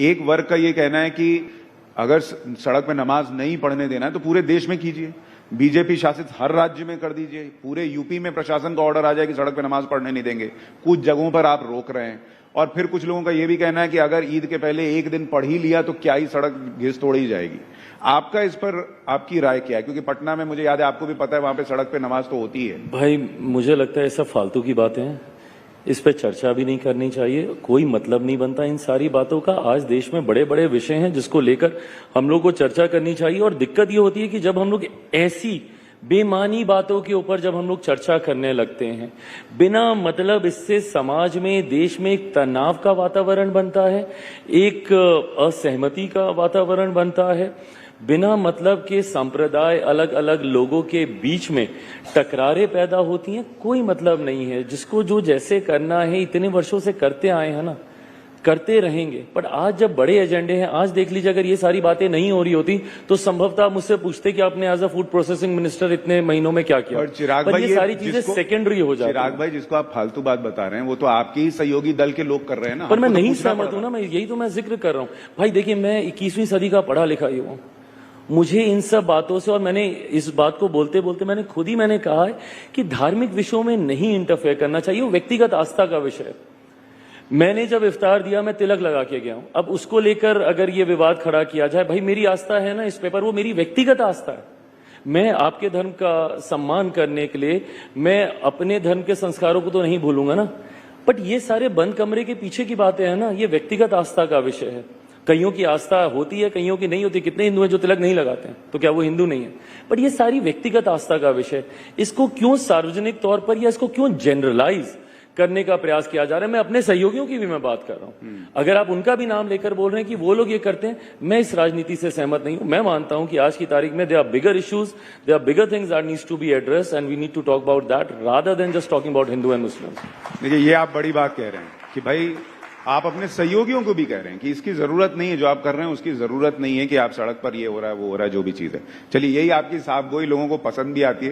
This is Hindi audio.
एक वर्ग का ये कहना है कि अगर सड़क पे नमाज नहीं पढ़ने देना है तो पूरे देश में कीजिए, बीजेपी शासित हर राज्य में कर दीजिए, पूरे यूपी में प्रशासन का ऑर्डर आ जाए कि सड़क पे नमाज पढ़ने नहीं देंगे। कुछ जगहों पर आप रोक रहे हैं। और फिर कुछ लोगों का यह भी कहना है कि अगर ईद के पहले एक दिन पढ़ ही लिया तो क्या ही सड़क घिस तोड़ी जाएगी। आपका इस पर आपकी राय क्या है? क्योंकि पटना में मुझे याद है, आपको भी पता है, वहां पे सड़क पे नमाज तो होती है। भाई मुझे लगता है ये सब फालतू की बातें हैं, इस पे चर्चा भी नहीं करनी चाहिए, कोई मतलब नहीं बनता इन सारी बातों का। आज देश में बड़े बड़े विषय हैं जिसको लेकर हम लोग को चर्चा करनी चाहिए। और दिक्कत ये होती है कि जब हम लोग ऐसी बेमानी बातों के ऊपर जब हम लोग चर्चा करने लगते हैं, बिना मतलब इससे समाज में, देश में एक तनाव का वातावरण बनता है, एक असहमति का वातावरण बनता है, बिना मतलब के संप्रदाय, अलग अलग लोगों के बीच में टकरारें पैदा होती हैं। कोई मतलब नहीं है। जिसको जो जैसे करना है इतने वर्षों से करते आए हैं ना, करते रहेंगे। पर आज जब बड़े एजेंडे हैं, आज देख लीजिए, अगर ये सारी बातें नहीं हो रही होती तो संभवतः आप मुझसे पूछते कि आपने as a food processing minister इतने महीनों में क्या किया। पर ये सारी चीजें सेकेंडरी हो जाती हैं। चिराग भाई, जिसको आप फालतू बात बता रहे हैं वो तो आपके ही सहयोगी दल के लोग कर रहे हैं ना। पर मैं नहीं सहमत हूं ना, मैं यही तो मैं जिक्र कर रहा हूं। भाई देखिए, मैं 21वीं सदी का पढ़ा लिखा ही हूं। मुझे इन सब बातों से, और मैंने इस बात को बोलते बोलते मैंने कहा है कि धार्मिक विषयों में नहीं इंटरफेयर करना चाहिए, वो व्यक्तिगत आस्था का विषय है। मैंने जब इफ्तार दिया, मैं तिलक लगा के गया हूं। अब उसको लेकर अगर ये विवाद खड़ा किया जाए, भाई मेरी आस्था है ना इस पे, पर वो मेरी व्यक्तिगत आस्था है। मैं आपके धर्म का सम्मान करने के लिए मैं अपने धर्म के संस्कारों को तो नहीं भूलूंगा ना। बट ये सारे बंद कमरे के पीछे की बातें हैं ना, ये व्यक्तिगत आस्था का विषय है। कईयों की आस्था होती है, कईयों की नहीं होती। कितने हिंदू हैं जो तिलक नहीं लगाते हैं, तो क्या वो हिंदू नहीं है? बट ये सारी व्यक्तिगत आस्था का विषय, इसको क्यों सार्वजनिक तौर पर या इसको क्यों जनरलाइज करने का प्रयास किया जा रहा है? मैं अपने सहयोगियों की भी मैं बात कर रहा हूं। अगर आप उनका भी नाम लेकर बोल रहे हैं कि वो लोग ये करते हैं, मैं इस राजनीति से सहमत नहीं हूं। मैं मानता हूं कि आज की तारीख में there are bigger issues, there are bigger things that needs to be addressed and we need to talk about that rather than just talking about Hindu and Muslim. देखिए, ये आप बड़ी बात कह रहे हैं कि भाई आप अपने सहयोगियों को भी कह रहे हैं कि इसकी जरूरत नहीं है, जो आप कर रहे हैं उसकी जरूरत नहीं है कि आप सड़क पर ये हो रहा है वो हो रहा है, जो भी चीज है। चलिए, यही आपकी साफगोई लोगों को पसंद भी आती है।